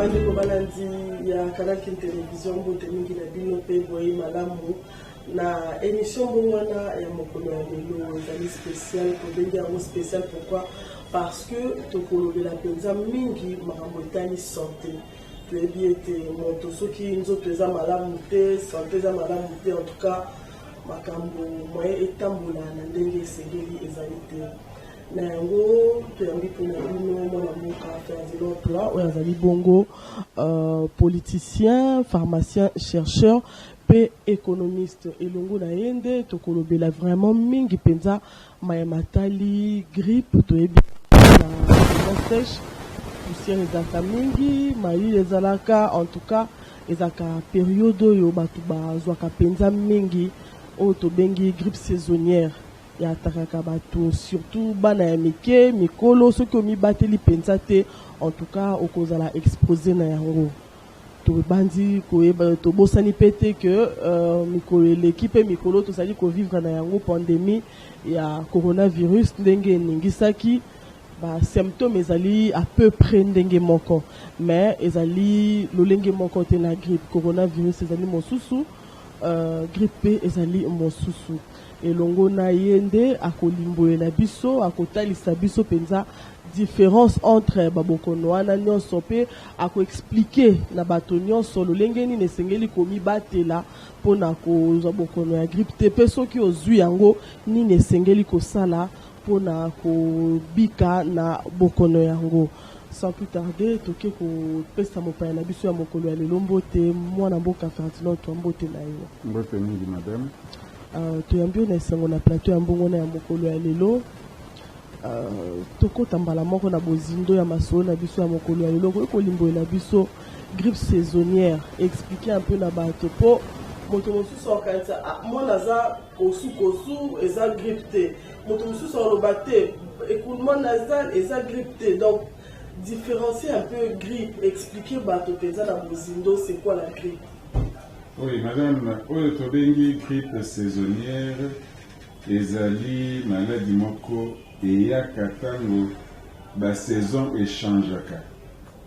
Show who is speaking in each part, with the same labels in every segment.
Speaker 1: bandeko balandi ya Canal Télévision bote mingi na bino pe boye malamu na émission bongwana ya mokolo ya lelo ezali spécial tobengi yango spécial pourquoi parce que tokolobela penza mingi makambo etali santé toyebi ete moto soki nzoto eza malamu te santé eza malamu te en tout cas makambo moye etambola na ndenge esengeli ezali te na yango toyambi mpona bino mwana moka faire zelo emploi oyo azali bongo politicien pharmacien chercheur pe économiste elongo na ye nde tokolobela vraiment mingi mpenza mayamatali grippe toyebi na sèche poussière ezalaka mingi malili ezalaka en tout cas ezalaka période oyo bato bazwaka mpenza mingi oyo tobengi grippe saisonnière ya atakaka bato surtout bana ya mike mikolo soki omibateli mpenza te en tout cas okozala exposé na yango tobandi koyeba tobosani pe te ke mikolo eleki mpe mikolo tozali kovivre na yango pandémie ya coronavirus ndenge eningisaki basymptôme ezali à peu près ndenge moko mais ezali lolenge moko te na grippe coronavirus ezali mosusu grippe pe ezali mosusu elongo na ye nde akolimbolela biso akotalisa biso mpenza différence entre babokono wana nyonso mpe akoexplike na bato nyonso lolenge nini esengeli komibatela mpona kozwa bokono ya grippe te mpe soki ozwi yango nini esengeli kosala mpona kobika na bokono yango. Sans plus tarder toke kopesa mopaya na biso ya mokolo ya lelo mbote mwana mboka Ferdinand to mbote na yo
Speaker 2: mbote mingi madame
Speaker 1: toyambi na esengo na plateau ya mbongo na ya mokolo ya lelo tokota mbala moko na bozindo ya masolo na biso ya mokolo ya lelo kolimbolela biso grippe saisonnière expliquer un peu na bato po moto mosusu akanisa mwana aza kosu eza grippe te moto mosusu aloba te écoulement nasal eza grippe te donc différencier un peu grippe expliquer bato penza na bozindo c'est quoi la grippe.
Speaker 2: Oui madame oyo tobengi grippe saisonnière ezali maladie moko eyaka ntango basaison echangeaka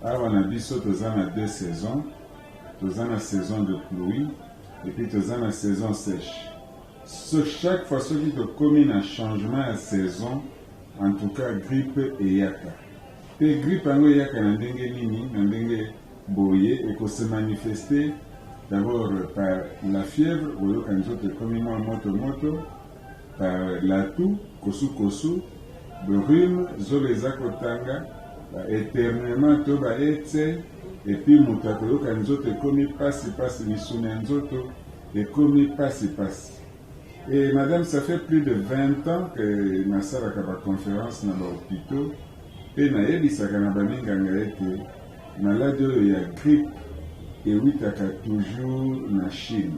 Speaker 2: awa na biso toza na deux saisons toza na saison de pluie et puis toza na saison sèche chaque fois soki tokomi na changement ya saison en tout cas grippe eyaka pe grippe yango eyaka na ndenge nini na ndenge boye ekose manifester d'abord par la fièvre oyoka nzoto ekomi mwa moto par la toux kosu rhume zolo eza kotanga éternement to baetse et puis moto akoyoka nzoto ekomi pasi misuni ya nzoto ekomi pasi. Et madame, ça fait plus de 20 ans que nasalaka baconférence na bahôpitaux pe nayebisaka na baminganga ete maladi oyo ya grippe ewitaka toujours na Chine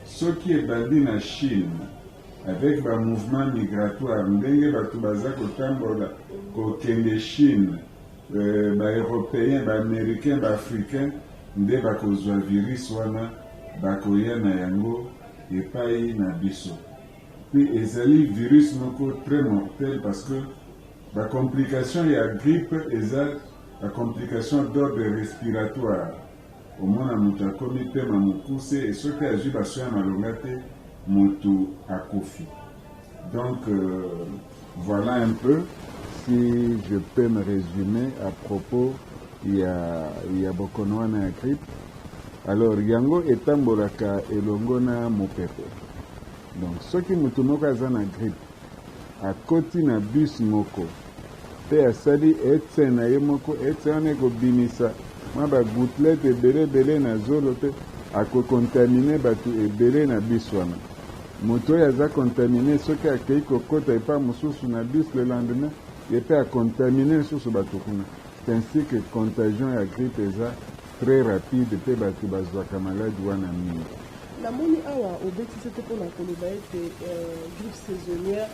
Speaker 2: soki ebandi na Chine avec ba mouvement migratoire ndenge bato baza kotambola kokende Chine baeuropéen baaméricain baafricain nde bakozwa virus wana bakoya na yango epai na biso puis ezali virus moko très mortel parce que la complication ya grippe eza la complication d'ordre respiratoire omona moto akomi pema mokuse et soki azwi baso ya malonga te moto akofi. Donc voilà un peu si je peux me résumer à propos ya bokono wana ya grippe. Alors yango etambolaka elongo na mopepe. Donc soki moto moko aza na grippe akoti na bus moko pe asali etse na ye moko etse wana ekobimisa mwa bagouttelette ebele na zolo pe akokontamine bato ebele na bus wana. Moto oyo aza contamine soki akei kokota epa mosusu na bus le lendemain ye pe akontamine lisusu bato kuna. C'est ainsi que contagion ya grippe eza très rapide pe bato bazwaka maladi wana mingi.
Speaker 1: namoni awa obetisi te mpona koloba ete grippe saisonnière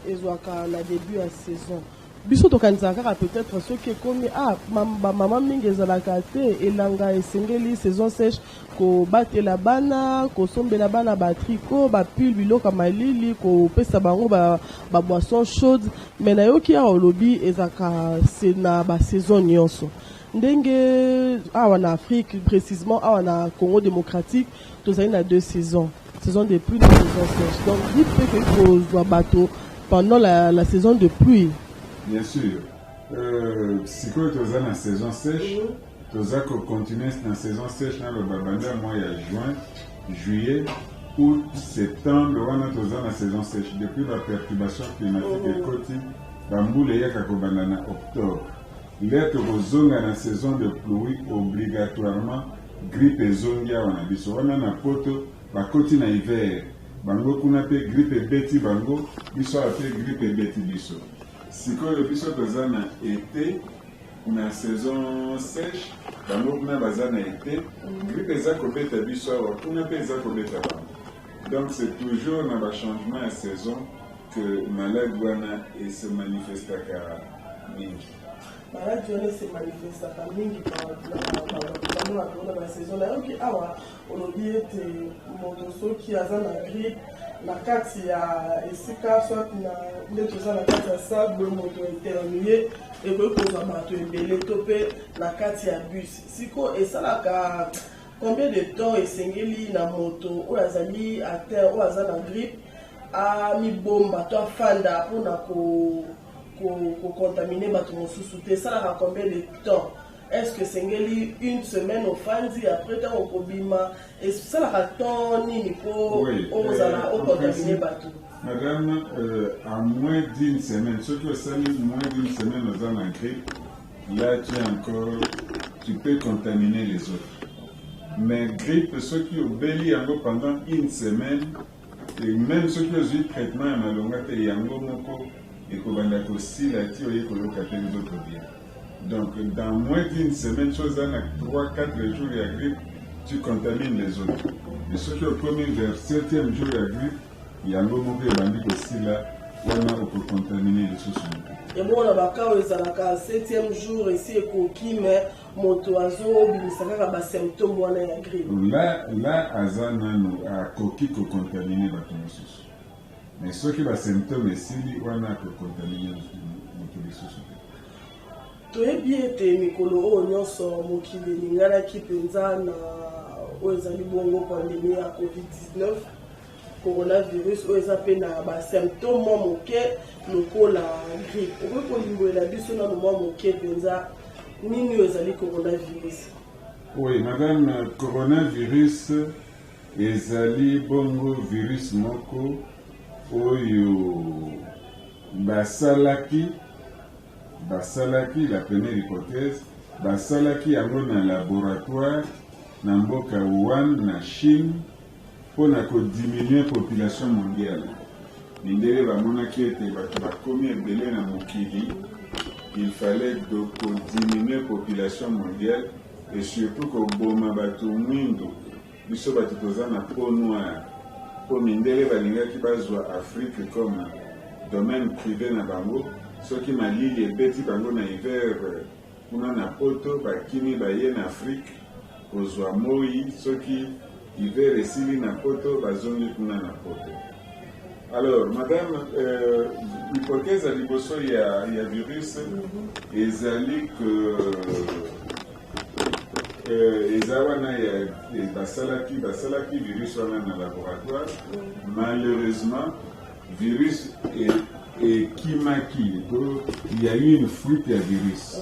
Speaker 1: ezwaka na début ya saison biso tokanisaka kaka peut-être soki ekomi mama mingi ezalaka te elanga esengeli saison sèche kobatela bana kosombela bana batriko bapule biloko malili kopesa bango baboisson chaude mais nayoki awa olobi ezalaka na basaison nyonso ndenge awa na Afrique précisément awa na Congo démocratique tozali na 2 saisons saison de pluie na saison sèche donc dit peut que kozwa bato pendant la saison de pluie.
Speaker 2: Bien sûr. Si tu as la saison sèche, tu as continuer dans la saison sèche dans le Babanda, mois de juin, juillet, août, septembre, on a la saison sèche. Depuis la perturbation climatique de côté, Bamboule y a en octobre. L'air que dans la saison de pluie, obligatoirement, grippe et zongia, on a dit, on a un poteau, on continue hiver. Bango kuna pe grippe beti bango, biso a fait grippe beti biso. Si le biso toza na été, na saison sèche, bango kuna baza na été, grippe eza kobeta biso awa, kuna pe eza kobeta bango. Donc c'est toujours na ba changement de saison que malade wana et se manifestaka mingi.
Speaker 1: Maladi wana se manifestaka mingi dans la saison na yoki awa olobi ete moto soki aza na grippe na kati ya esika soit na nde toza na kati ya sable moto éternué ekoki kozwa bato ebele to mpe na kati ya bus siko esalaka combien de temps esengeli na moto oyo azali à terre oyo aza na grippe amibomba to afanda mpona contaminer bato mosusu te esalaka combien de temps? Est-ce que sengeli une semaine au fandi après tant au kobima et ça la temps nini pour ozala au contaminer bato?
Speaker 2: Madame, à moins d'une semaine, ce que ça moins d'une semaine aux en grippe, là tu peux contaminer les autres. Mais grippe, ceux qui ont béli pendant une semaine, et même ceux qui ont eu traitement à Malongate et Yango Moko, et Kobandako si la tire et Kolokate les autres bien. Donc, dans moins d'une semaine, chose en 3-4 jours de grippe, tu contamines les autres. Et ceux qui ont commis vers 7e jour de grippe, il y a un moment où il y aussi là, on peut contaminer les autres.
Speaker 1: Et bon, on a bakao ezalaka 7e jour ici et koki mais moto azo bimisaka ba symptômes wana ya grippe.
Speaker 2: Là azana no a koki ko contaminer bato mosusu. Mais ceux qui ba symptômes ici wana ko contaminer moto mosusu.
Speaker 1: toyebi ete mikolo oyo nyonso mokili eninganaki mpenza na oyo ezali bongo pandemie ya covid-19 coronavirus oyo eza mpe na basymptôme mwa moke lokola grippe okoki kolimbolela biso nano mwa moke mpenza nini oyo ezali coronavirus?
Speaker 2: Oui, madame, coronavirus ezali bongo virus moko oyo basalaki, la première hypothèse, basalaki yango na laboratoire na mboka Wuhan na Chine pour diminuer la population mondiale. Mindele bamonaki ete bato bakomi ebele na mokili, il fallait diminuer la population mondiale et surtout koboma bato mwindo biso bato toza na peau noire po mindele balingaki bazwa Afrique comme domaine privé na bango. Ceux qui malili ebeti bango na hiver kuna na poto bakimi baye na Afrique kozwa moi soki hiver esili na poto bazongi kuna na poto. Alors madame, hypothèse à liboso ya virus ezali que ezawana ya basalaki virus wana na laboratoire. Malheureusement virus et Kimaki, il y a eu une fuite de virus.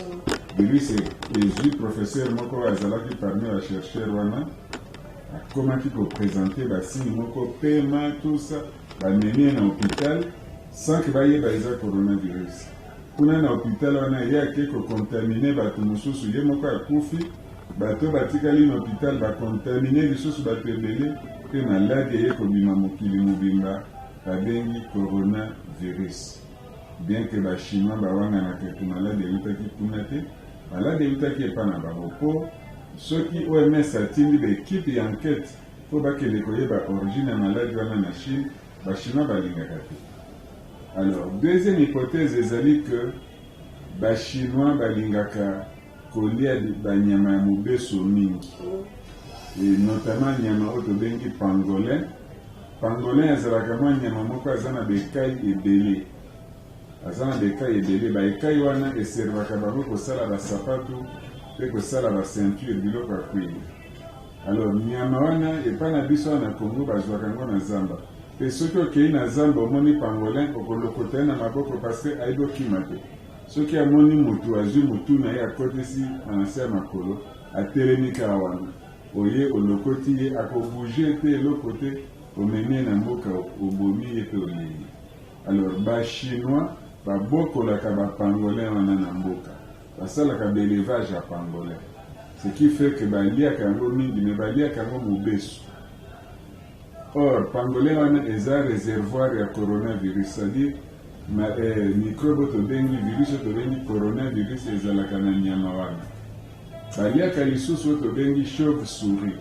Speaker 2: Virus est le professeur Moko Azalaki parmi les chercheurs Wana. Comment il peut présenter les signes Moko, paiement, tout ça, va mener à l'hôpital sans que il y ait le coronavirus. Pour l'hôpital, il y a quelques contaminés, il y a Moko à Koufi, bateau batikali l'hôpital va contaminer les choses batebele que malade est comme Mokili Mobimba. Kabengi coronavirus. Bien que les Chinois bawanga na quelque malade utaki kunate, malade utaki epana babopo, ceux qui OMS a tindi l'équipe d'enquête pour que les koyeba origine malade wana na Chine, ba Chinois balingaka te. Alors, deuxième hypothèse ezali que Chinois balingaka kolia banyama ya mobeso mingi. Et notamment nyama oto bengi pangolin. Pangolin ezalaka mwa nyama moko azana bekai ebele. Azana bekai ebele ba ekai wana eservaka bango kosala ba sapatu pe kosala ba ceinture biloko ya kweli. Alors nyama wana epana biso wana Congo bazwaka ngo na zamba. Pe soki okei na zamba omoni pangolin okolokota na maboko parce que aido kimate. Soki amoni mutu azwi mutu na ye akotisi anase ya makolo atelemi kaka wana. Oye olokoti ye akobouge te eloko te omene na mboka obomi ye pe oleli. Alors ba chinois babokolaka ba pangolin wana na mboka. Basalaka bélevage ya pangolin. Ce qui fait que baliaka yango mingi me baliaka yango mobeso. Or pangolin wana eza réservoir ya coronavirus, c'est-à-dire microbe to bengi virus to bengi coronavirus ezalaka na nyama wana. Baliaka lisusu to bengi chauve-souris.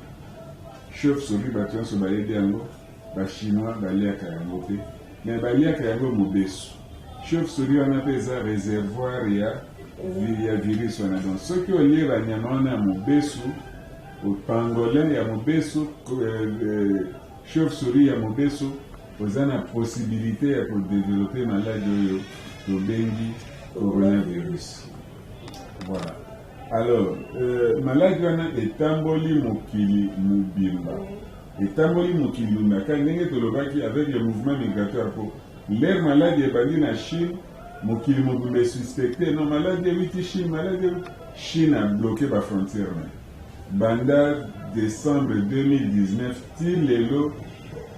Speaker 2: Chauve-souris bato nyonso bayebi yango, bachinois baliaka yango te, me baliaka yango mobeso. Chauve-souris wana pe eza réservoir ya virus wana. Donc soki olie banyama wana ya mobeso, pangolin ya mobeso, chauve-souris ya mobeso, oza na possibilité ya kodévelopper maladie oyo to bengi coronavirus. Voilà. Alors, maladie wana etamboli mokili mobimba. Etamboli mokili mobimba. Quand ndenge tolobaki avec le mouvement migratoire pour l'air maladie ebandi na Chine, mokili mobimba suspecté. Non, maladie witi Chine, maladie Chine a bloqué ba frontière. Banda décembre 2019, ti lelo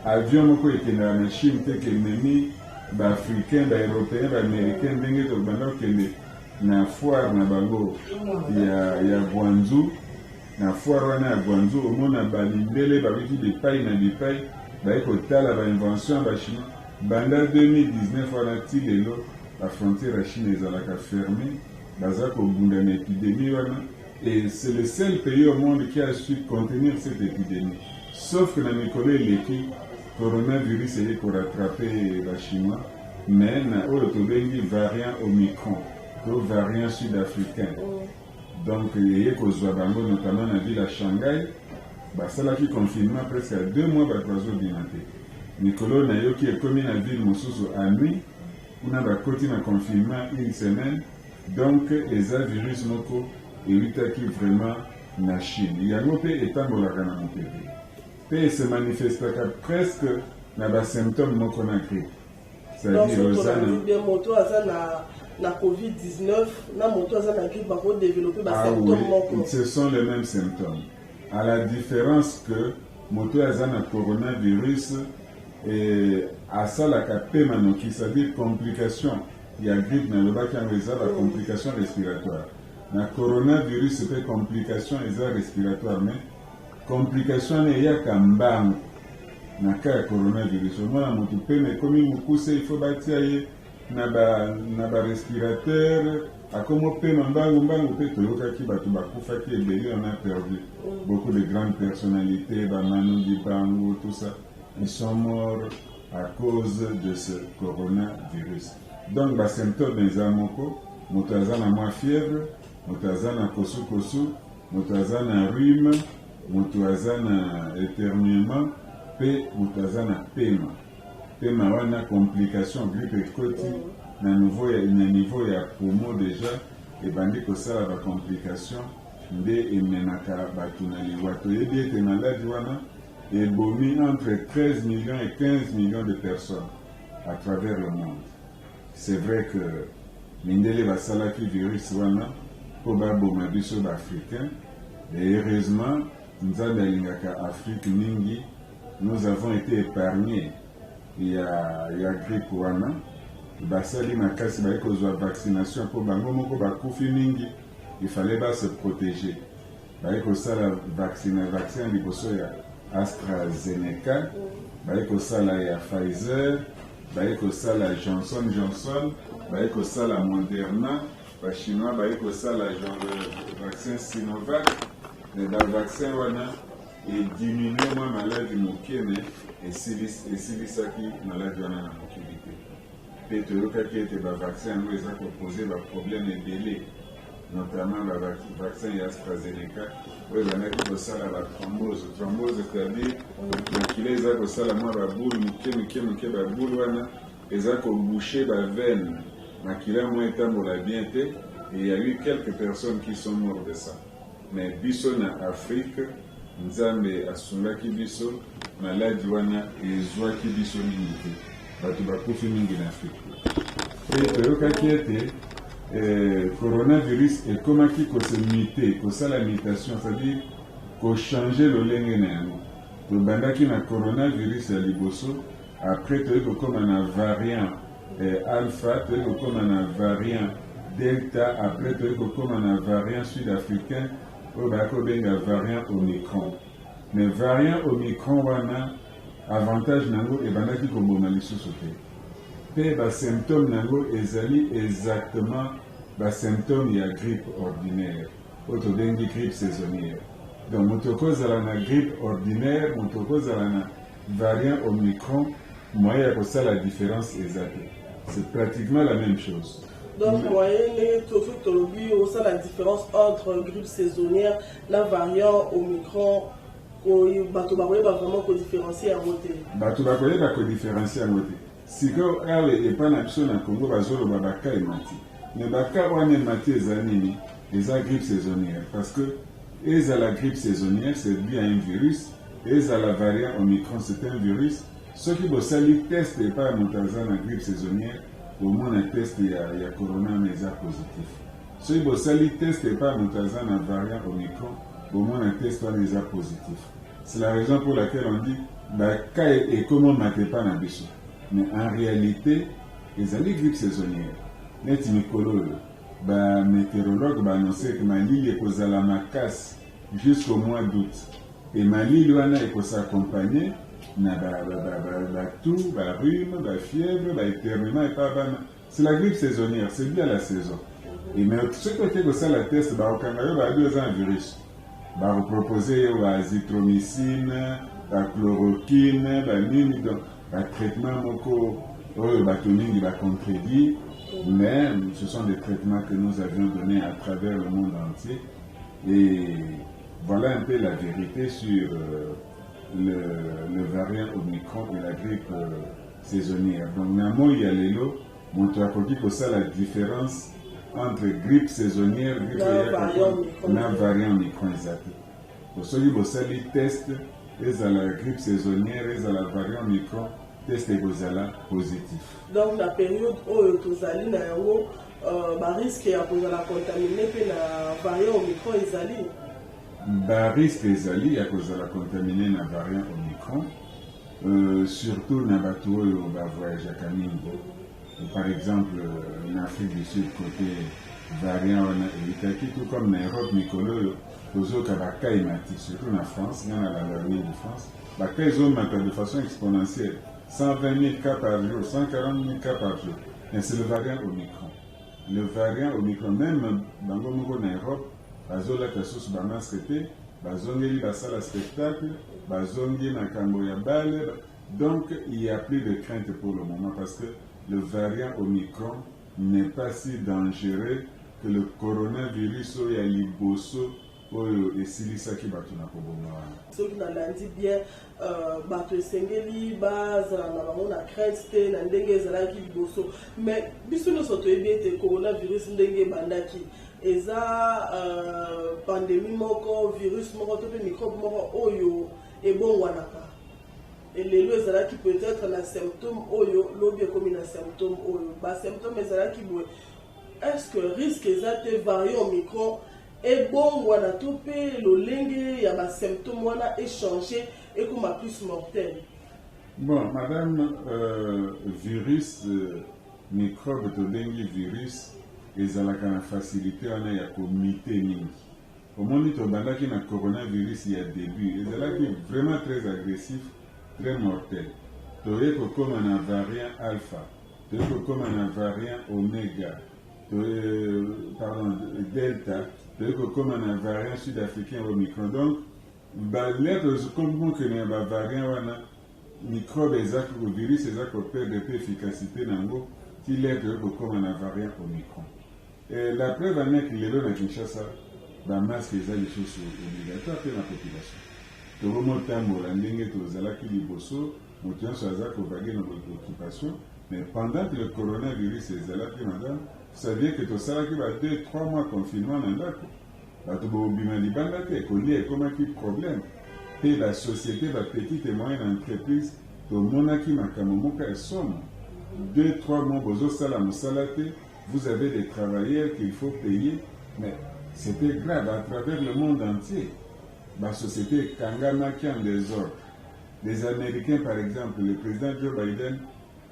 Speaker 2: avion moko ekendaka na Chine te kememi ba africain, ba européen, ba américain ndenge tobanda okende na foire na bango ya Guangzhou. Na foire wana ya Guangzhou omona balindele babiki bipai na bipai baye kotala ba invention ba Chine. Banda 2019 wana ti lelo la frontière ya Chine ezalaka fermée, baza kobunda na épidémie wana. Et c'est le seul pays au monde qui a su contenir cette épidémie. Sauf que dans Nicolas Leki, coronavirus est pour rattraper les Chinois, mais na autobengi variant Omicron, le variant sud-africain. Donc il y a Kozwabango, notamment dans la ville de Shanghai, ça qui confinement presque à 2 mois par 3 jours d'inaté. Nicolas Nayo qui est commis dans la ville Moussousou à nuit, on a côté un confinement 1 semaine, donc les virus moko et qui vraiment na Chine. Il y a un peu étambolaka na mokili. Pe se manifeste presque na ba symptômes moko na grippe. C'est-à-dire
Speaker 1: aux moto azana na COVID-19, na moto azana grippe ba ko développer ba symptômes moko.
Speaker 2: Ce sont les mêmes symptômes. À la différence que moto azana coronavirus et asala ka pema noki, c'est-à-dire complication. Il y a grippe na lobaki en réserve la complication respiratoire. Na coronavirus c'est complication respiratoire, mais complication il y a kambang na cas coronavirus. On a moto pene comme mukuse il faut bâtir na ba respirateur a comme pene mbangu pe toyoka ki batu bakufa ki ebele. On a perdu beaucoup de grandes personnalités, ba Manu Dibango, tout ça, ils sont morts à cause de ce coronavirus. Donc ba symptômes des amoko, moto azana moins fièvre, moto azana kosu, moto azana rhume, moto azana éternuement, pe moto azana pema. Pema wana complication grippe ekoti na niveau ya poumon déjà et bandi kosala ba complication nde emenaka batu na liwa. Toyebi ete maladie wana ebomi entre 13 millions et 15 millions de personnes à travers le monde. C'est vrai que mindele basalaki virus wana po baboma biso baafricain, et heureusement nzambe alingaka Afrique mingi, nous avons été épargnés ya grippe wana. Basali makasi baye kozwa vaccination po bango moko bakufi mingi, il fallait pas se protéger. Baye kosala vaccin liboso ya AstraZeneca, baye kosala ya Pfizer, baye kosala Johnson, baye kosala Moderna, ba Chinois baye kosala vaccin Sinovac. Le vaccin wana et diminuer la maladie mokene et si ça qui maladie wana na mokilité. mpe toyokaki ete bavaccin yango eza kopose baproblème ebele, notamment bavaccin ya AstraZeneca oyo ebandaki kosala bathrombose. Thrombose c'est-à-dire makila eza kosala mwa baboule moke baboule wana eza kobouche bavene, makila mwa etambola bien te, et il y a eu quelques personnes qui sont mortes de ça. Mais biso na Afrique, Nzambe asungaki biso maladi wana ezwaki biso mingi te, bato bakufi mingi na Afrique. Et toyokaki ete coronavirus ekomaki kose mute, kosala mutation, c'est-à-dire kochange lolenge na yango. Tobandaki na coronavirus ya liboso, après toyei kokoma na variant alpha, toyei kokoma na variant delta, après toyei kokoma na variant sud-africain oyo bayaki kobenga variant omicron. Mais variant omicron wana avantage nango ebandaki koboma lisusu te, mpe basymptôme nango ezali exactement basymptôme ya grippe ordinaire oyo tobengi grippe saisonnière. Donc moto okozala na grippe ordinaire, moto okozala na variant omicron, moyen ya kosala différence eza te, c'est pratiquement la même chose.
Speaker 1: Donc moyen tolobi osala la différence entre grippe saisonnière la variant omicron, bato bakoyeba vraiment kodiférencier yango te, bato
Speaker 2: bakoyeba kodiférencier yango te. Sikoyo awa epa na biso na Congo bazoloba baka emati, mais baka wana emati eza nini? Eza grippe saisonnière, parce que ezala grippe saisonnière c'est dû à un virus, ezala variant omicron c'est un virus. Soki bosali test epa ya moto aza na grippe saisonnière, omona test ya corona mais eza positif. Soki bosali test epa ya moto aza na variant omicron, omona test wana eza positif. C'est la raison pour laquelle on dit baka ekomomaka epa na biso, mais en réalité ezali grippe saisonnière. Neti mikolo oyo bamétéorologue baannonce ke malili ekozala makasi jusqu'au mois d'août, et malili wana ekosakompagne na batou, barhume, bafièvre, baéternuement et pas bana. C'est la grippe saisonnière, c'est bien la saison. Et mais ce côté que ça la test, bakanga yo ba deux ans virus. Ba proposer yo azithromycine, la chloroquine, la nini, donc le traitement moko batoningi ba contredit, mais ce sont des traitements que nous avions donnés à travers le monde entier. Et voilà un peu la vérité sur le variant Omicron et la grippe saisonnière. Donc, namo y a l'élo, mon trapoki pour ça la différence entre grippe saisonnière et variant Omicron exact. Pour ceux qui bossent les tests, ils ont la grippe saisonnière, ils ont la variant Omicron, test est positif.
Speaker 1: Donc, la période où tous allez na risque à cause de la contaminée la variant Omicron ils allient.
Speaker 2: Risque ezali à cause de la contaminée na variant Omicron, surtout na bato oyo ba voyage à Kamingo. Par exemple en Afrique du Sud côté variant wana elitaki, tout comme na Europe mikolo tozoka baka emati, surtout na France, dans la dernière de France, baka ezomata de façon exponentielle, 120 000 cas par jour, 140 000 cas par jour. Mais c'est le variant Omicron. Le variant Omicron, même dans en Europe, bazolaka susu bamasque te, bazongeli basala spectacle, bazongi na kambo ya bale. Donc il n'y a plus de crainte pour le moment parce que le variant Omicron n'est pas si dangereux que le coronavirus oyo ya liboso oyo esilisaki bato na koboma wana.
Speaker 1: Soki nalandi bien bato esengeli bazala na bango na crainte te na ndenge ezalaki liboso, mais biso nyonso toyebi ete coronavirus ndenge ebandaki eza pandémie moko, virus moko to mpe microbe moko oyo ebongwanaka. Lelo ezalaki peut-être na symptôme oyo lobi ekomi na symptôme oyo basymptôme ezalaki boye. Est-ce que risque eza te variant Omicron ebongwana to mpe lolenge ya basymptôme wana échangé ekoma plus mortel?
Speaker 2: Bon, madame, virus, microbe tobengi virus ezalaka na facilité wana ya komite mingi. Omoni tobandaki na coronavirus ya début ezalaki vraiment très agressif, très mortel. Toye kokoma na variant alpha, toye kokoma na variant omega, delta, toye kokoma na variant sud-africain Omicron. Donc lettre comme que na variant wana microbe ezaki virus ezaki perdre efficacité nango qu'il est comme un variant Omicron. Et la preuve en est que les lois de Kinshasa, le masque est obligatoire pour la population. Tout le monde est occupation, mais pendant que le coronavirus est là, vous saviez que tout ça qui va 2-3 mois de confinement dans le problème. Et la société, la petite et moyenne entreprise, tout le monde qui m'a 2-3 mois, vous avez des travailleurs qu'il faut payer, mais c'était grave à travers le monde entier. La société Kangama qui en désordre. Les Américains, par exemple, le président Joe Biden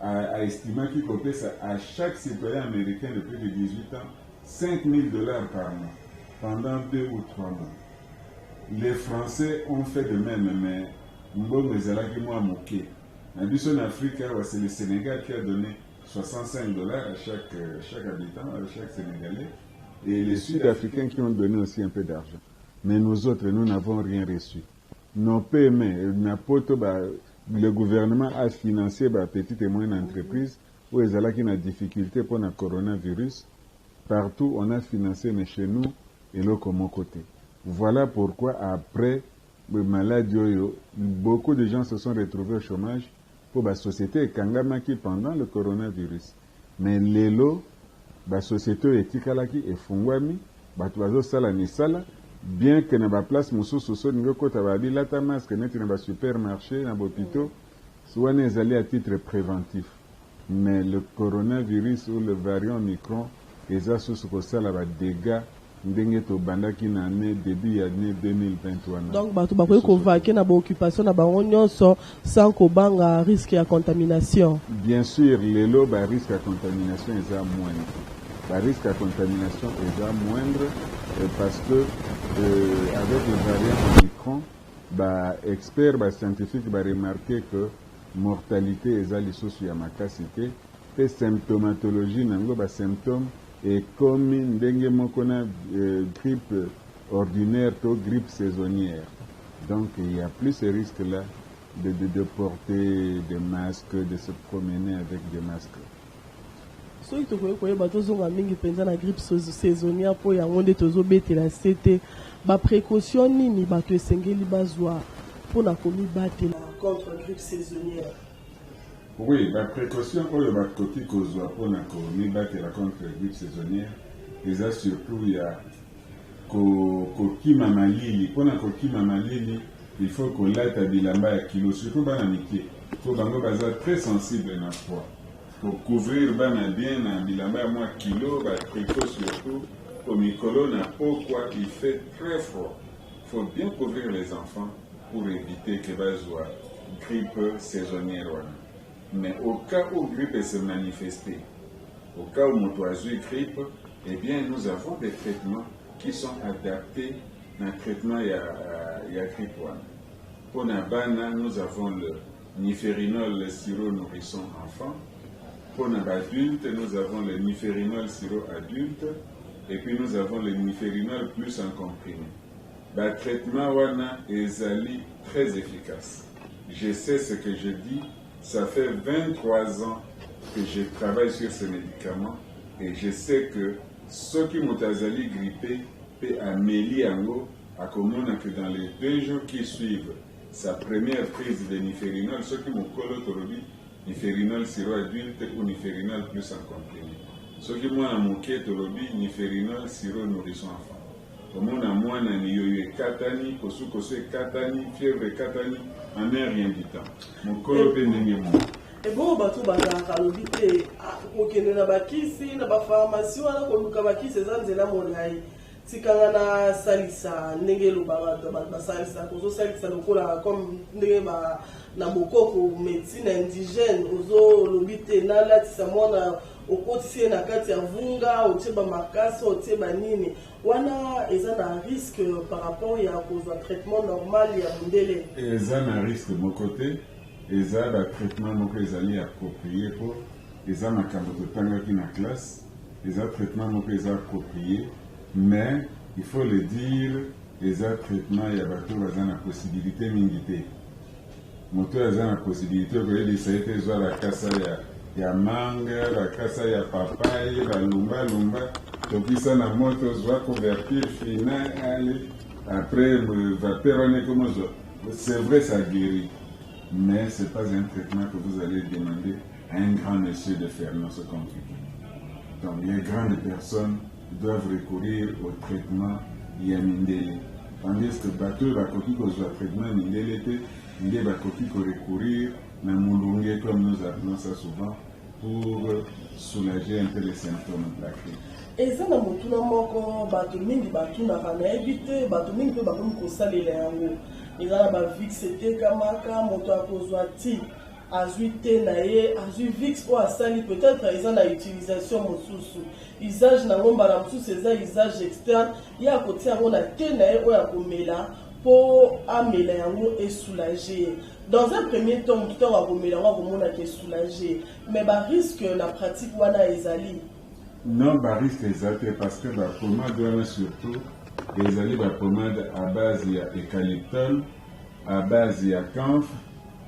Speaker 2: a estimé qu'il coûtait ça à chaque citoyen américain de plus de 18 ans $5,000 par mois pendant 2 ou 3 mois. Les Français ont fait de même, mais Mbongo Ezalaki moi moqué. En Afrique, c'est le Sénégal qui a donné $65 à chaque habitant, à chaque Sénégalais, et les Sud-Africains qui ont donné aussi un peu d'argent. Mais nous autres, nous n'avons rien reçu. Nos PME, le gouvernement a financé les petites et moyennes entreprises où ils ont une difficulté pour le coronavirus. Partout, on a financé, mais chez nous, et là, comme au côté. Voilà pourquoi, après le maladie, beaucoup de gens se sont retrouvés au chômage pour la société Kangama qui pendant le coronavirus. Mais les lots, la société Etikalaki et Fungwami, bien que dans la place Moussou la masque dans le supermarché, dans l'hôpital, soit allés à titre préventif. Mais le coronavirus ou le variant Omicron, ils ont des dégâts début de l'année 2023. Donc,
Speaker 1: vous pouvez convaincre dans l'occupation sans qu'on ait risque de contamination.
Speaker 2: Bien sûr, les lots risque de contamination est moindre. Le risque de contamination est moindre parce que avec le variant Omicron, experts, scientifiques ont remarqué que la mortalité est à l'issue de ma capacité. Et symptomatologie, symptômes et comme une grippe ordinaire ou grippe saisonnière. Donc il y a plus ce risque-là de porter des masques, de se promener avec des masques.
Speaker 1: Si vous avez une grippe saisonnière pour y avoir des précautions pour la contre la grippe saisonnière.
Speaker 2: Oui, la précaution pour la contre la grippe saisonnière, et ça surtout il y a kokima malili. Pour la kokima malili, il faut que l'ata bilamba ya kilo, surtout dans l'amitié. Il faut que très sensible dans le poids. Pour couvrir bien na bilamba ya moins kilo, précoce surtout, au micro na peau quoi, il fait très froid. Il faut bien couvrir les enfants pour éviter que soit grippe saisonnière. Mais au cas où grippe se manifeste, au cas où mon oiseau grippe, eh bien nous avons des traitements qui sont adaptés à un traitement y a grippe. Pour Nabana, nous avons le niférinol, le sirop nourrisson enfant. Pour l'adulte, nous avons le niférinol sirop adulte. Et puis nous avons le niférinol plus en comprimé. Le traitement wana est très efficace. Je sais ce que je dis. Ça fait 23 ans que je travaille sur ce médicament et je sais que ceux qui m'ont grippé peuvent améliorer que dans les 2 jours qui suivent sa première prise de niférinol, ceux qui m'ont collé niférinol sirop adulte ou niférinol plus en comprimé. Ceux qui m'ont moqué niférinol sirop nourrisson enfant. Comme on a moins de katani, kosu katani, fièvre katani, en rien du temps. Mon corps est né.
Speaker 1: Et bon, bateau bazaka lobité, okende na bakisi na ba pharmacie wana ko luka bakisi zanzela molai. Tikanga na salisa ndenge lobaba ba salisa ko salisa lokola comme ndenge ba na bokoko médecine indigène ozo lobité na latisa mona okotisi na kati ya vunga otieba makasi otieba nini wana eza na risque par rapport ya kozwa traitement normal ya mundele
Speaker 2: eza na risque de mon côté eza ba traitement moko ezali approprié pour eza makambo totangaki na classe eza traitement moko eza approprié mais il faut le dire eza traitement ya bato baza na possibilité mingi te moto aza na possibilité koyebisa ete ezwa la kasa ya manga, bakasa ya papaye, balumba, tokisa na moto zwa couverture finale, après vapeur on est comme ça. C'est vrai, ça guérit, mais c'est pas un traitement que vous allez demander à un grand monsieur de faire, non, c'est compliqué. Donc les grandes personnes doivent recourir au traitement Yamindele. Tandis que bateau va copier au traitement Mindele, il va copier recourir na mulunge comme nous appelons ça souvent pour soulager un peu les symptômes de la crise.
Speaker 1: Et ça, dans mon tour, moko bateau mingi bateau na kana éviter bateau mingi peut bateau kosalela yango. Et ça ba vix c'était kamaka moto akozwa ti azuite na ye azu vix pour asali peut-être ils ont la utilisation mosusu usage na ngomba na mosusu c'est usage externe ya côté yango na te na ye oya komela pour amela yango et soulager. Dans un premier temps tout à komela yango komona ke soulager mais ba risque la pratique wana ezali.
Speaker 2: Non, bah risque exalté parce que la pommade wana surtout ezali ba pommade à base ya eucalyptol, à base ya camphre,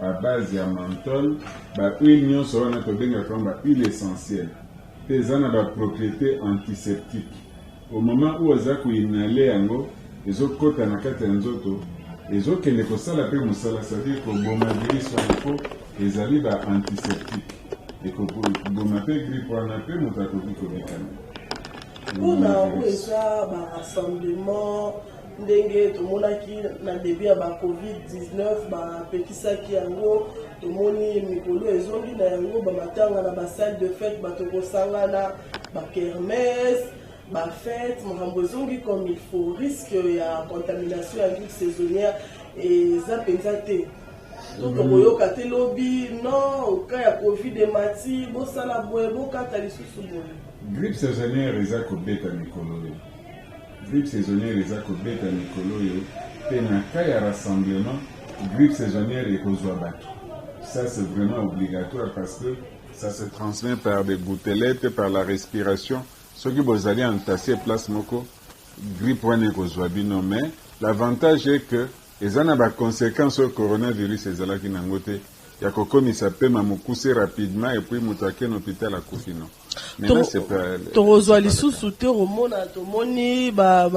Speaker 2: à base ya menthol, ba huile nyonso wana tobenga comme ba huile essentielle. Eza na ba propriété antiseptique. Au moment où oza koinale yango ezokota na kati ya nzoto ezokende kosala pe mosala, c'est-à-dire koboma virus wana po ezali ba antiseptique. Et que pour le grippe, on a fait notre activité.
Speaker 1: On a eu ça, rassemblement, ndenge tomonaki na début ya ba COVID-19 ba pekisaki yango tomoni mikolo ezongi na yango ba matanga na ba salle de fête ba tokosangana ba kermesse ba fête makambo ezongi comme il faut, risque ya contamination ya grippe saisonnière et za penza te. Donc boyoka te lobi non au cas ya Covid et mati bo sala boye bo kata lisusu boye.
Speaker 2: Grippe saisonnière eza ko beta mikolo. Grippe saisonnière eza ko beta mikolo yo. Pe na cas ya rassemblement grippe saisonnière ekozwa bato. Ça c'est vraiment obligatoire parce que ça se transmet par des gouttelettes, par la respiration. Ceux qui vous allez entasser place moko grippe wana ekozwa bino, mais l'avantage est que et ça n'a pas de conséquences sur le coronavirus, et ça là qui n'a pas il y a comme il s'appelle m'a poussé rapidement et puis m'attaquer à l'hôpital à Koufino. Maintenant c'est pas.
Speaker 1: Torozwa lisusu te romona tomoni ba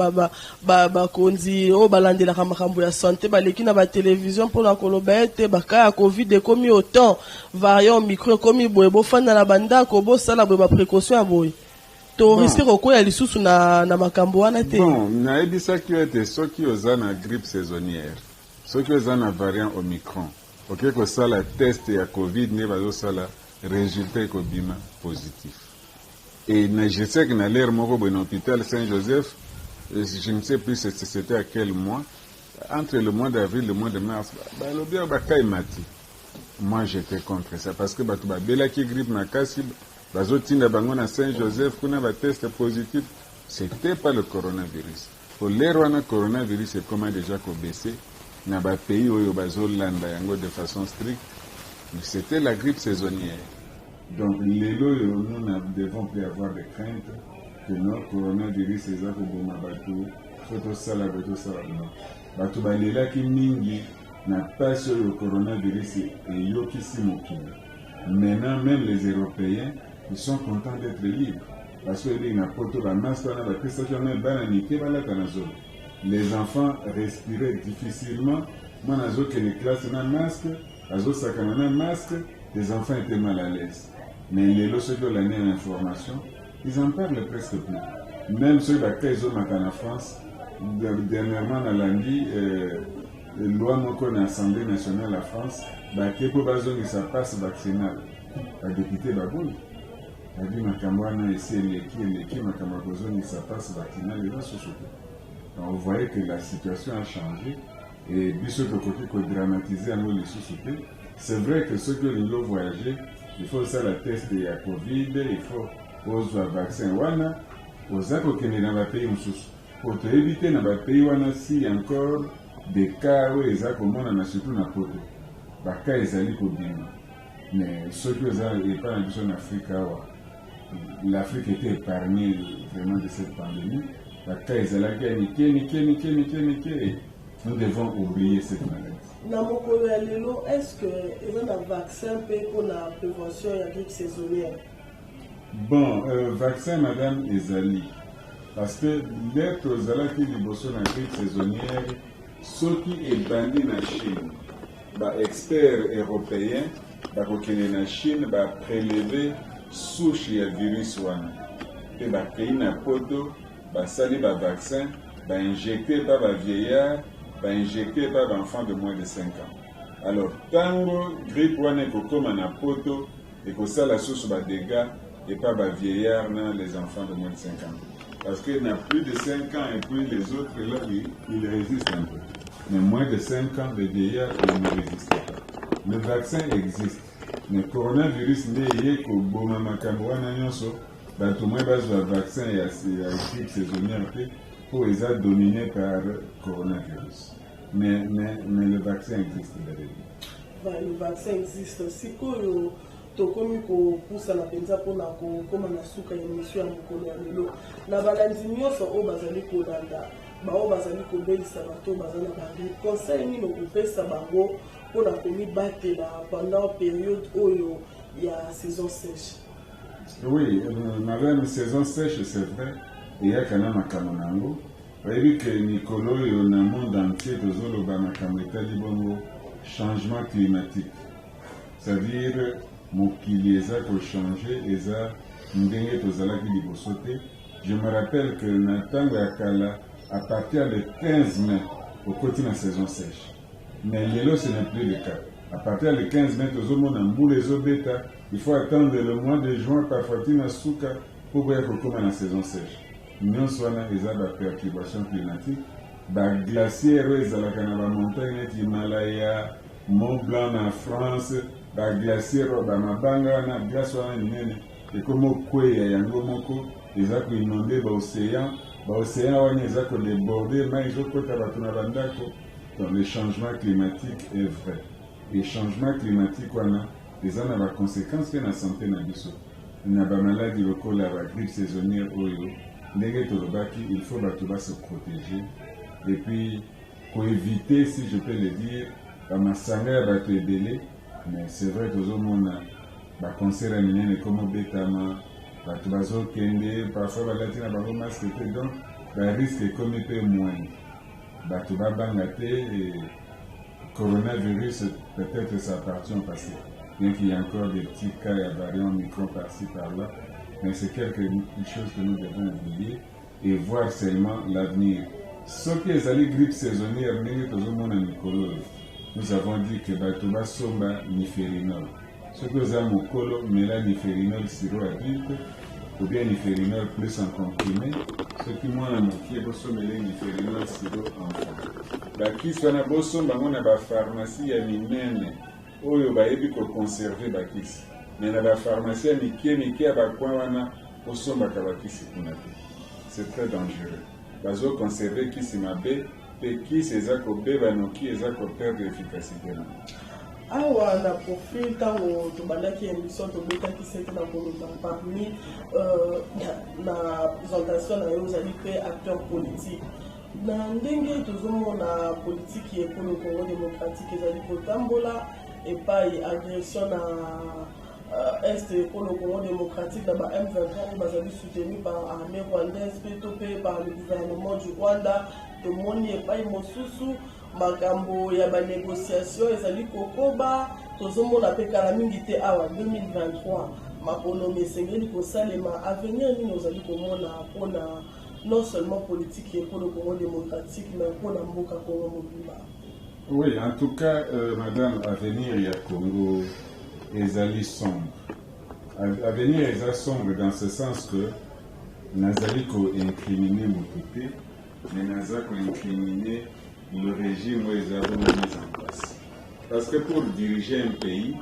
Speaker 1: konzi o balande la kamakambo ya santé baleki na ba télévision pour la kolobete ba ka Covid de komi autant variant micro komi boye bo fana na banda ko bo sala bo ba précaution ya boye. To risque ko ya lisusu na makambo wana te.
Speaker 2: Bon, na ebisa ki ete soki oza na grippe saisonnière, soki oza na variant Omicron, ok ko sala test ya Covid ne bazo sala résultat ko bima positif. Et je sais que na l'air moko bon hôpital Saint-Joseph, je ne sais plus c'était à quel mois, entre le mois d'avril et le mois de mars, ba lobia ba kaimati. Moi j'étais contre ça parce que batu ba bela ki grippe na kasi bazotinda bango na Saint-Joseph kuna ba test positif, c'était pas le coronavirus. Pour l'air wana coronavirus c'est comment déjà ko baissé na ba pays oyo bazolanda yango de façon stricte, mais c'était la grippe saisonnière. Donc nous ne devons plus avoir de crainte que notre coronavirus est là pour boma bateau, photo sala non. Bateau balela ki mingi n'a pas sur le coronavirus et yoki simokini. Maintenant même les Européens ils sont contents d'être libres parce que les enfants respiraient difficilement. Moi, dans les classes, on a un masque, un masque, les enfants étaient mal à l'aise. Mais les lorsque l'année d'information, ils en parlent presque plus. Même ceux qui ont en France, dernièrement, on a lundi, loi mon Assemblée nationale de la France, qui pour besoin de sa passe vaccinale, la députée Baboui. Elle dit Makamwana ici, qui Makamagozo, ni sa passe vaccinale, et là, on voyait que la situation a changé et puisque le côté qu'on dramatisait à nous les sous-soutés, c'est vrai que ceux qui ont voyagé, il faut ça la test de la Covid, il faut poser un vaccin wana, aux accords qui dans le pays pour te éviter dans le pays wana si encore des cas où les accords on a surtout na poto, bah cas ils allaient pour bien, mais ceux qui ont pas en Afrique, l'Afrique était épargnée vraiment de cette pandémie. Nous devons oublier cette maladie.
Speaker 1: Na mokolo ya lelo, est-ce que il y a un vaccin pour la prévention de la grippe saisonnière?
Speaker 2: Bon, vaccin, madame Ezali. Parce que d'être aux alaki liboso na grippe saisonnière, ceux qui est bandé na Chine, bah experts européens, bah kokene na Chine, bah prélever souche ya virus wana. Et bah pays na poto, bah sali bah vaccin, bah injecté par bah vieillard, bah injecté par bah enfant de moins de 5 ans. Alors, tango grippe wana kokoma na poto, et que ça la souche bah dégâts, et pas bah vieillard na les enfants de moins de 5 ans. Parce qu'il n'a plus de 5 ans et puis les autres là, ils résistent un peu. Mais moins de 5 ans de vieillard, ils ne résistent pas. Le vaccin existe. Le coronavirus n'est qu'au bon makamboana nyonso, bah tout le monde base le vaccin et à grippe saisonnière pour les être dominés par le coronavirus. Mais le vaccin existe.
Speaker 1: Le vaccin existe. Si tokomi kopusa na penza mpona kokóma na suka ya émission ya mokolo ya lelo na balandi nyonso oyo bazali kolanda baoyo bazali kobelisa bato baza na bagrippe conseil nini okopesa bango mpona komibatela pendant période oyo ya saison sèche?
Speaker 2: Oui, madame, saison sèche, c'est vrai, eyaka na makambo nango oyebi ke mikolo oyo na monde entier tozoloba makambo etali bongo changement climatique, c'est-à-dire mokili eza kochanger eza ndenge tozalaki liboso te. Je me rappelle que na ntango ya kala à partir de 15 mai okoti na saison sèche, mais lelo ce n'est plus le cas. À partir de 15 mai tozomona mbula ezobeta, il faut attendre le mois de juin parfois tina suka pour boya kokoma na saison sèche. Nyonso wana eza baperturbation climatique, baglacière oyo ezalaka na bamontagne neti Himalaya, Mont Blanc na France, baglacière bamabanga wana glace wana minene ekoma okweya yango moko eza koinonde baocéan wana eza kodéborde mai ezokota bato na bandako. Donc le changement climatique est vrai. Le changement climatique wana eza na baconséquence mpe na santé na biso na bamaladi lokola bagrippe saisonnière oyo ndenge tolobaki il faut bato base protéger et puis koéviter, si je peux le dire, bamasanga ya bato ebele. Mais c'est vrai que tozomona baconcert ya minene ekoma obetama bato bazokende parfois balati na bango masque te, donc barisque ekomi mpe moindre, bato babanga te. Coronavirus, peut-être ça appartient au passé, bien qu'il y ait encore des petits cas et variants micro par-ci par-là, mais c'est quelque chose que nous devons oublier et voir seulement l'avenir. Ce qui est allé grippe saisonnière, nous avons dit que Batoba somba niférinol. Ce que nous avons mokolo, mais là niférinol sirop adulte, ou bien niférinol plus en comprimé. Ce qui moi a moqué, c'est niférinol sirop enfant. Bakisi wana bosomba ngo na bapharmacie ya minene oyo bayebi koconserve bakisi, me na bapharmacie ya mike ya bakwa wana bosombaka bakisi kuna te. C'est très dangereux. Bazoconserve kisi mabe mpe kisi eza kobeba noki eza koperdre efficacité na
Speaker 1: awa na profil ntango tobandaki émission tobetaki sete na koloba parmi na présentation na yo ozali mpe acteur politique. Na ndenge tozomona politiki ekolo Congo démocratique ezali kotambola epai agression na est ekolo Congo démocratique na ba M23 bazali soutenu par armée rwandaise pe par le gouvernement du Rwanda. Tomoni epai mosusu makambo ya banégociation ezali kokoba tozomona mpe kala mingi te awa 2023 makonomi esengeli kosalema. Avenir nini ozali komona mpona non seulement politique pour le Congo démocratique, mais pour la Mboka Congo mobimba?
Speaker 2: Oui, en tout cas, madame, avenir ya Congo ezali sombre. Avenir est sombre dans ce sens que nazali ko incriminer Mobutu, mais nazali ko incriminer le régime où ils avaient mis en place. Parce que pour diriger un pays,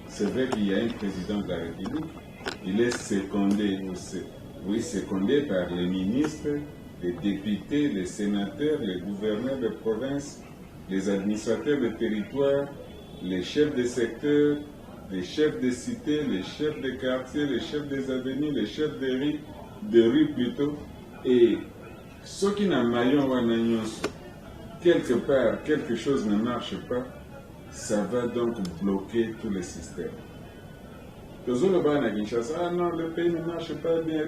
Speaker 2: c'est vrai qu'il y a un président de la République, il est secondé aussi. Oui, secondé par les ministres, les députés, les sénateurs, les gouverneurs de province, les administrateurs de territoire, les chefs de secteur, les chefs de cité, les chefs de quartier, les chefs des avenues, les chefs de rue plutôt. Et ceux qui n'ont maillon quelque part, quelque chose ne marche pas, ça va donc bloquer tous les systèmes. Ah non, le pays ne marche pas bien.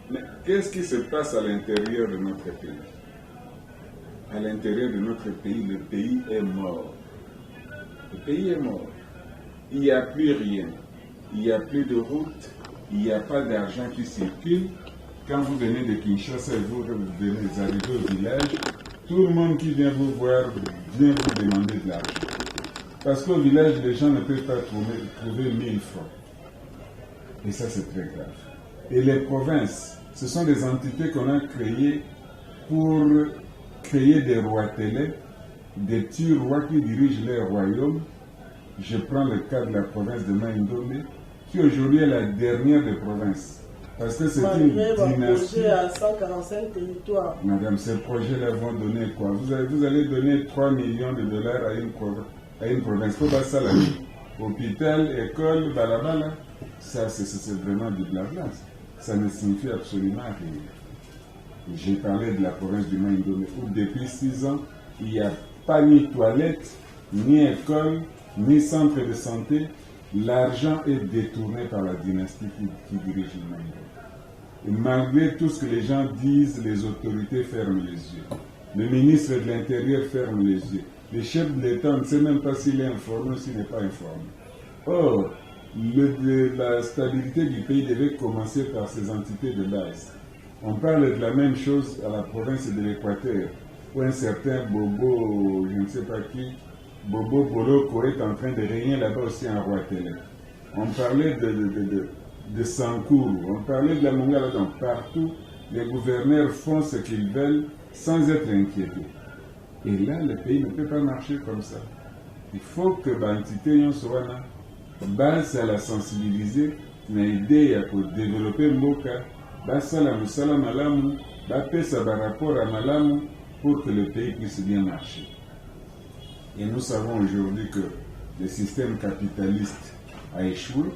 Speaker 2: Mais qu'est-ce qui se passe à l'intérieur de notre pays? À l'intérieur de notre pays, le pays est mort. Le pays est mort. Il n'y a plus rien. Il n'y a plus de route. Il n'y a pas d'argent qui circule. Quand vous venez de Kinshasa et vous arrivez au village, tout le monde qui vient vous voir vient vous demander de l'argent. Parce qu'au village, les gens ne peuvent pas trouver 1000 francs. Et ça, c'est très grave. Et les provinces, ce sont des entités qu'on a créées pour créer des rois télé, des petits rois qui dirigent les royaumes. Je prends le cas de la province de Maïndomé, qui aujourd'hui est la dernière des provinces. Parce que c'est une dynastie.
Speaker 1: À 145 territoires.
Speaker 2: Madame, ces projets-là vont donner quoi? Vous allez donner 3 millions de dollars à une province. Faut pas ça la vie. Hôpital, école, balabala. Ça, c'est vraiment du blabla. Ça ne signifie absolument rien. J'ai parlé de la province du Maïndomé, où depuis 6 ans, il n'y a pas ni toilette, ni école, ni centre de santé. L'argent est détourné par la dynastie qui dirige le Maïndomé. Et malgré tout ce que les gens disent, les autorités ferment les yeux. Le ministre de l'Intérieur ferme les yeux. Le chef de l'État ne sait même pas s'il est informé ou s'il n'est pas informé. Or, la stabilité du pays devait commencer par ces entités de base. On parle de la même chose à la province de l'Équateur, où un certain Bobo, je ne sais pas qui, Bobo Boloko est en train de régner là-bas aussi en roi télé. On parlait de Sankourou, on parlait de la Mongala, donc partout, les gouverneurs font ce qu'ils veulent sans être inquiétés. Et là, le pays ne peut pas marcher comme ça. Il faut que l'entité soit là. Base à la sensibiliser, mais aider à développer Mboka, base à la musala malamu, base à rapport à malamu, pour que le pays puisse bien marcher. Et nous savons aujourd'hui que le système capitaliste a échoué,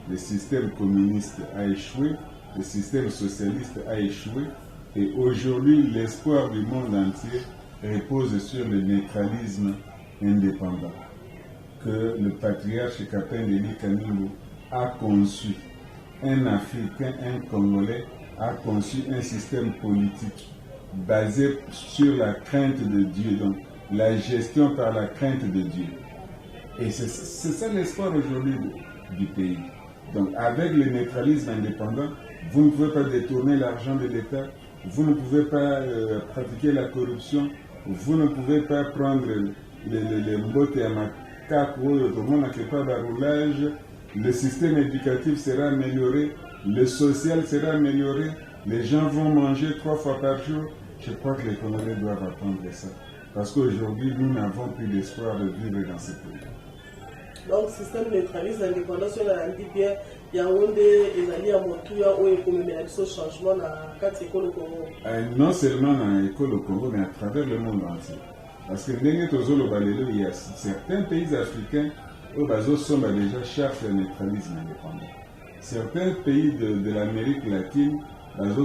Speaker 2: le système communiste a échoué, le système socialiste a échoué, et aujourd'hui l'espoir du monde entier repose sur le neutralisme indépendant que le patriarche Capin Denis Kanimbu a conçu. Un Africain, un Congolais a conçu un système politique basé sur la crainte de Dieu, donc la gestion par la crainte de Dieu. Et c'est ça l'espoir aujourd'hui du pays. Donc avec le neutralisme indépendant, vous ne pouvez pas détourner l'argent de l'État, vous ne pouvez pas pratiquer la corruption, vous ne pouvez pas prendre les mbote à le système éducatif sera amélioré, le social sera amélioré, les gens vont manger 3 fois par jour. Je crois que les Congolais doivent apprendre ça. Parce qu'aujourd'hui, nous n'avons plus d'espoir de vivre dans ce pays.
Speaker 1: Donc, système neutraliste, l'indépendance, on a dit bien, il y a un Motuya où il y a un changement dans la 4 écoles au Congo. Non
Speaker 2: seulement dans l'école au Congo, mais à travers le monde entier. Parce que il y a certains pays africains où sont déjà charte le neutralisme indépendant. Certains pays de l'Amérique latine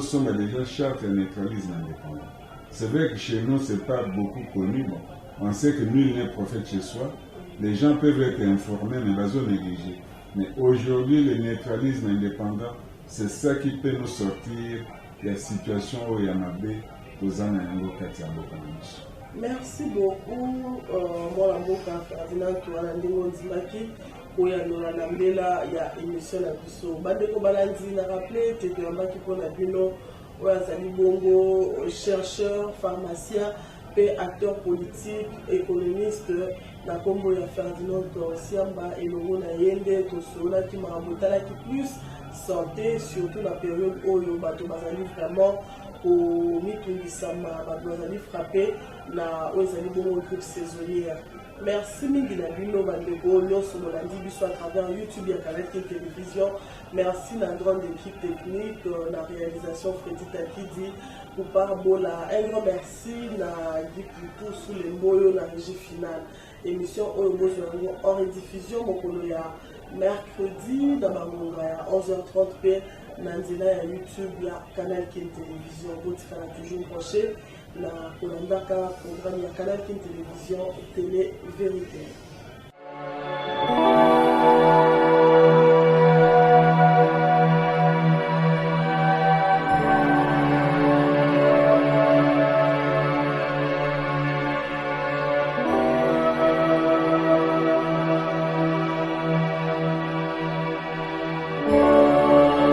Speaker 2: sont déjà charte le neutralisme indépendant. C'est vrai que chez nous, ce n'est pas beaucoup connu. Bon, on sait que nul n'est prophète chez soi. Les gens peuvent être informés, mais ils négligés. Mais aujourd'hui, le neutralisme indépendant, c'est ça qui peut nous sortir de la situation où il y a Mabé, aux Anayango, Katiambo, Kamichi.
Speaker 1: Merci beaucoup, moi, Mboka Ferdinand Toualandingo Nzimaki, pour la émission la Bisso. Bandeko Balandi, n'a rappelé, tu étais en bas qui prend la bino, Zali Bongo, chercheur, pharmacien, acteur politique, économiste, na Combo ya Ferdinand Siamba et Longo na Yende, Tosola qui m'a embouté qui plus santé, surtout la période où le bateau bazali vraiment. Au Mitoulisama, bazali frappé na ozali bongo groupe saisonnière. Merci mingi na bino bandeko nyonso bolandi biso à travers YouTube et Canal Télévision. Merci na grande équipe technique, la réalisation Freddy Takidi, pour Barbola. Un grand merci na Guy Plutou sous les moyens de la régie finale. Émission Oyobo hors rediffusion Mokoloya mercredi dans Mamonga à 11h30 Nanzela ya YouTube ya Canal Kin Télévision. Botikana toujours branché na Kolandaka programme ya Canal Kin Télévision Télé Vérité.